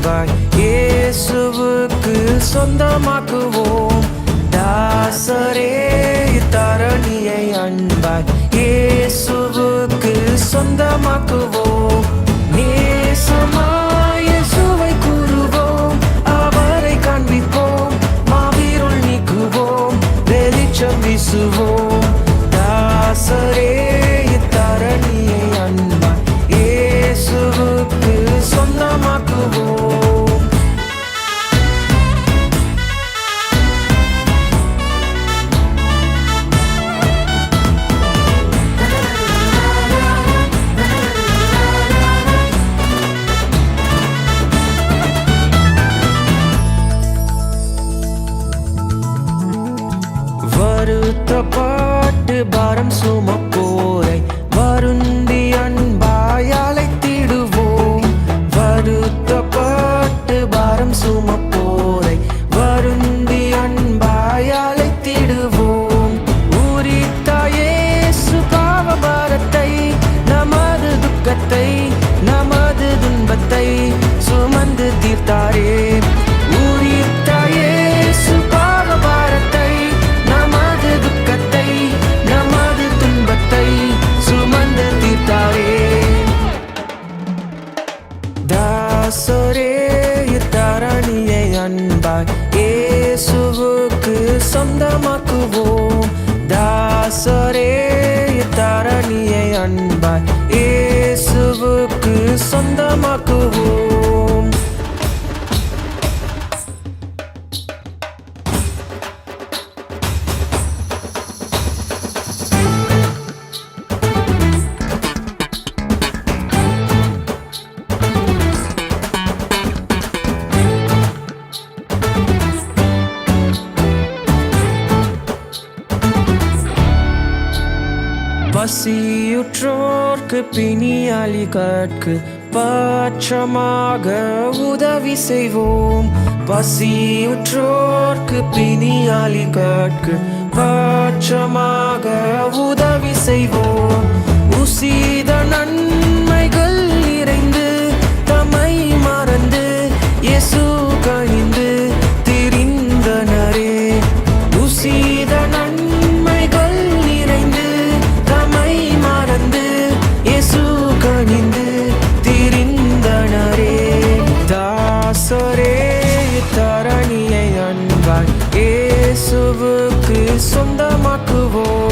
அன்பாய் இயேசுவுக்கு சொந்தமாக்குவோம். தாசரே தரணியை அன்பாய் இயேசுவுக்கு சொந்தமாக்குவோம். நேசமாய் இயேசுவை கூறுவோம், அவரை காண்பிப்போம், மாவிருள் நீக்குவோம், வெளிச்சம் வீசுவோம். தாசரே தரணியை அன்பாய் இயேசுவுக்கு சொந்தமாக்குவோம். வருத்தப்பட்டு பாரம் சுமப்போரை வருந்தி அன்பாய் அழைத்திடுவோம். வருத்தப்பட்டு பாரம் சுமப்போரை வருந்தி அன்பாய் அழைத்திடுவோம். உரித்த இயேசு பாவ பாரத்தை, நமது துக்கத்தை, நமது துன்பத்தை சுமந்து தீர்த்தாரே. உரித்த இயேசு பாவ பாரத்தை, நமது துக்கத்தை, நமது துன்பத்தை சுமந்து தீர்த்தாரே. தாசரே தரணியை அன்பாய் இயேசுவுக்கு சொந்தமாக்குவோம். தாசரே தரணியை அன்பாய் இயேசுவுக்கு சொந்தமாக்குவோம். பசியுற்றோர்க்கு பிணியாளிகட்கு பட்சமாக உதவி செய்வோம். பசியுற்றோர்க்கு பிணியாளிகட்கு பட்சமாக உதவி செய்வோம். உசித நன்மைகள் நிறைந்து தம்மை மறந்து இயேசு கணிந்து திரிந்தனரே. உசித நன்மைகள் நிறைந்து தம்மை மறந்து இயேசு கணிந்து திரிந்தனரே. தாசரே தரணியை அன்பாய் இயேசுவுக்கு சொந்தமாக்குவோம்.